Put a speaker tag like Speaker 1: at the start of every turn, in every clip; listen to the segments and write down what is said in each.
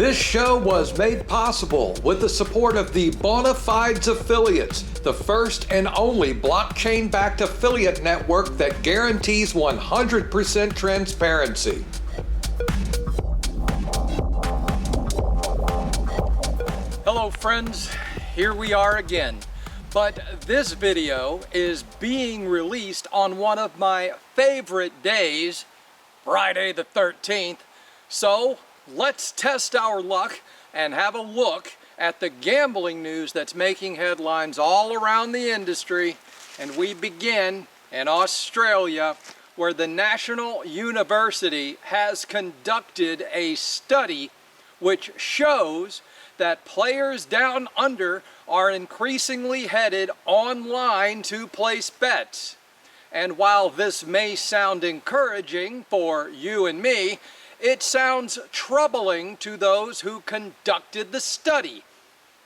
Speaker 1: This show was made possible with the support of the Bonafides Affiliates, the first and only blockchain-backed affiliate network that guarantees 100% transparency.
Speaker 2: Hello friends, here we are again. But this video is being released on one of my favorite days, Friday the 13th. So let's test our luck and have a look at the gambling news that's making headlines all around the industry. And we begin in Australia, where the National University has conducted a study which shows that players down under are increasingly headed online to place bets. And while this may sound encouraging for you and me, it sounds troubling to those who conducted the study.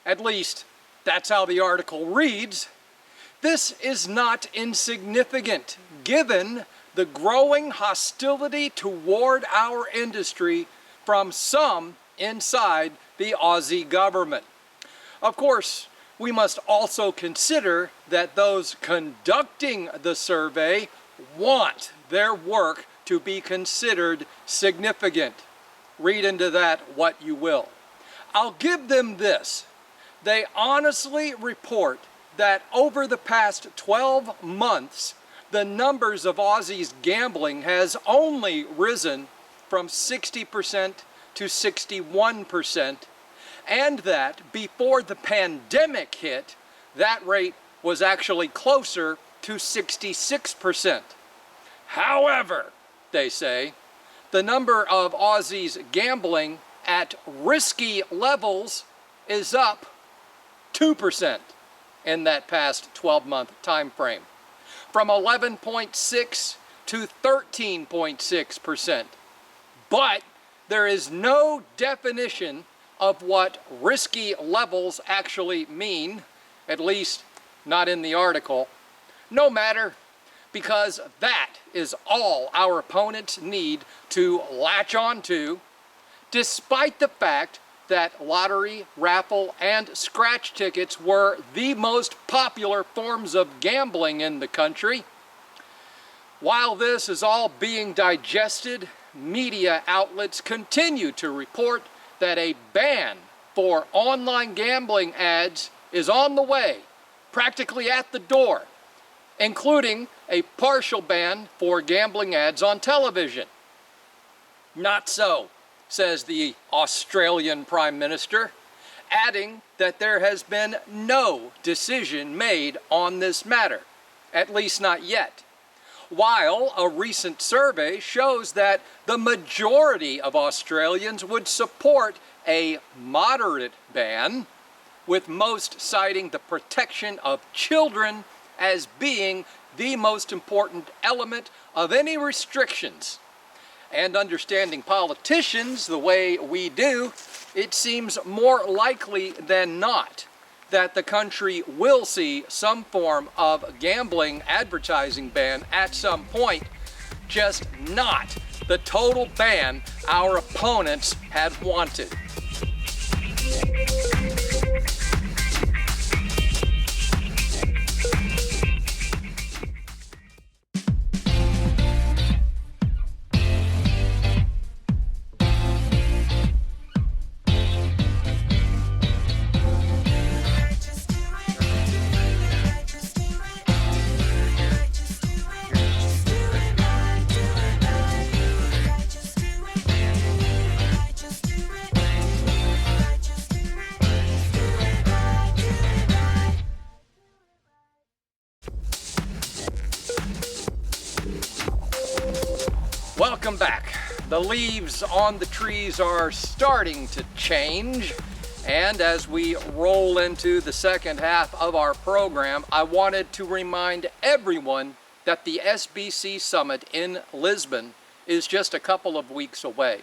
Speaker 2: At least, that's how the article reads. This is not insignificant, given the growing hostility toward our industry from some inside the Aussie government. Of course, we must also consider that those conducting the survey want their work to be considered significant. Read into that what you will. I'll give them this. They honestly report that over the past 12 months, the numbers of Aussies gambling has only risen from 60% to 61%, and that before the pandemic hit, that rate was actually closer to 66%. However, they say, the number of Aussies gambling at risky levels is up 2% in that past 12-month time frame, from 11.6 to 13.6%. But there is no definition of what risky levels actually mean, at least not in the article. No matter, because that is all our opponents need to latch on to, despite the fact that lottery, raffle, and scratch tickets were the most popular forms of gambling in the country. While this is all being digested, media outlets continue to report that a ban for online gambling ads is on the way, practically at the door, including a partial ban for gambling ads on television. Not so, says the Australian Prime Minister, adding that there has been no decision made on this matter, at least not yet. While a recent survey shows that the majority of Australians would support a moderate ban, with most citing the protection of children as being the most important element of any restrictions. And understanding politicians the way we do, it seems more likely than not that the country will see some form of gambling advertising ban at some point, just not the total ban our opponents had wanted. Welcome back. The leaves on the trees are starting to change, and as we roll into the second half of our program, I wanted to remind everyone that the SBC Summit in Lisbon is just a couple of weeks away.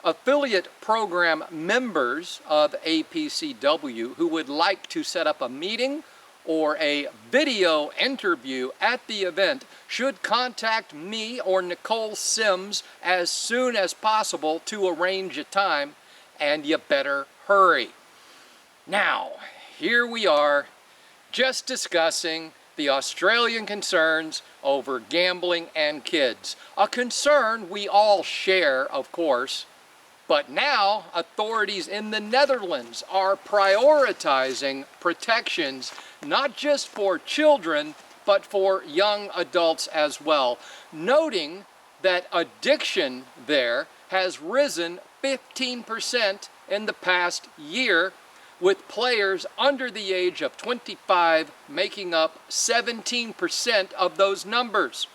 Speaker 2: Affiliate program members of APCW who would like to set up a meeting or a video interview at the event should contact me or Nicole Sims as soon as possible to arrange a time, and you better hurry. Now, here we are, just discussing the Australian concerns over gambling and kids. A concern we all share, of course, but now authorities in the Netherlands are prioritizing protections not just for children, but for young adults as well, noting that addiction there has risen 15% in the past year, with players under the age of 25 making up 17% of those numbers.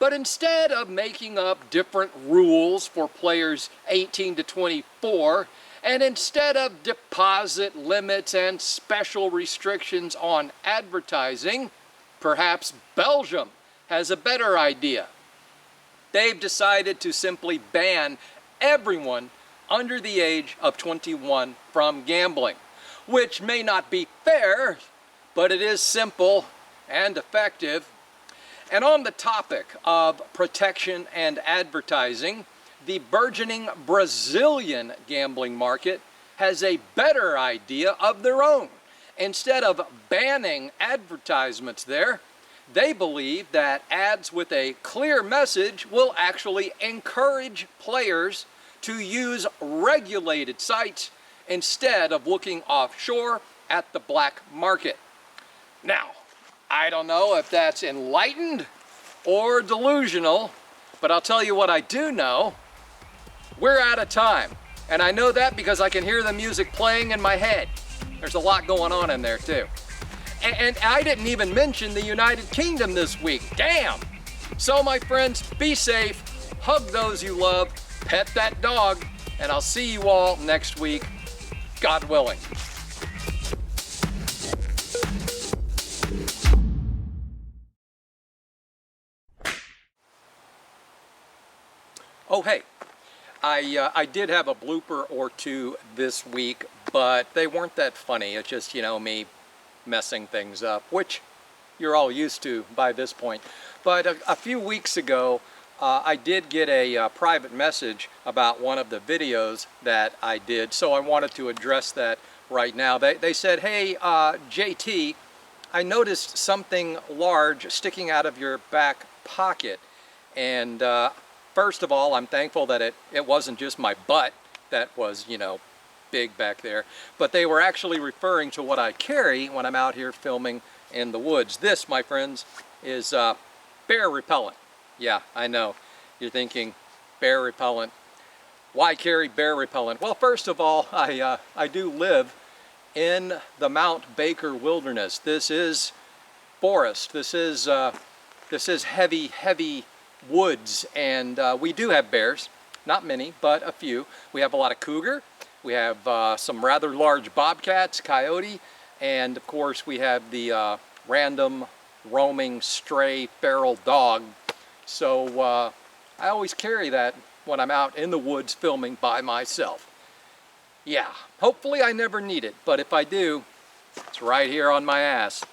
Speaker 2: But instead of making up different rules for players 18 to 24, and instead of deposit limits and special restrictions on advertising, perhaps Belgium has a better idea. They've decided to simply ban everyone under the age of 21 from gambling, which may not be fair, but it is simple and effective. And on the topic of protection and advertising, the burgeoning Brazilian gambling market has a better idea of their own. Instead of banning advertisements there, they believe that ads with a clear message will actually encourage players to use regulated sites instead of looking offshore at the black market. Now, I don't know if that's enlightened or delusional, but I'll tell you what I do know. We're out of time. And I know that because I can hear the music playing in my head. There's a lot going on in there too. And I didn't even mention the United Kingdom this week. Damn! So my friends, be safe, hug those you love, pet that dog, and I'll see you all next week, God willing. Oh hey, I did have a blooper or two this week, but they weren't that funny. It's just, me messing things up, which you're all used to by this point. But a few weeks ago, I did get a private message about one of the videos that I did, so I wanted to address that right now. They said, hey, JT, I noticed something large sticking out of your back pocket. And first of all, I'm thankful that it wasn't just my butt that was, big back there, but they were actually referring to what I carry when I'm out here filming in the woods. This, my friends, is bear repellent. Yeah, I know. You're thinking, bear repellent. Why carry bear repellent? Well, first of all, I do live in the Mount Baker Wilderness. This is forest. This is heavy, heavy woods, and we do have bears. Not many, but a few. We have a lot of cougar. We have some rather large bobcats, coyote, and of course we have the random roaming stray feral dog. So I always carry that when I'm out in the woods filming by myself. Yeah, hopefully I never need it, but if I do, it's right here on my ass.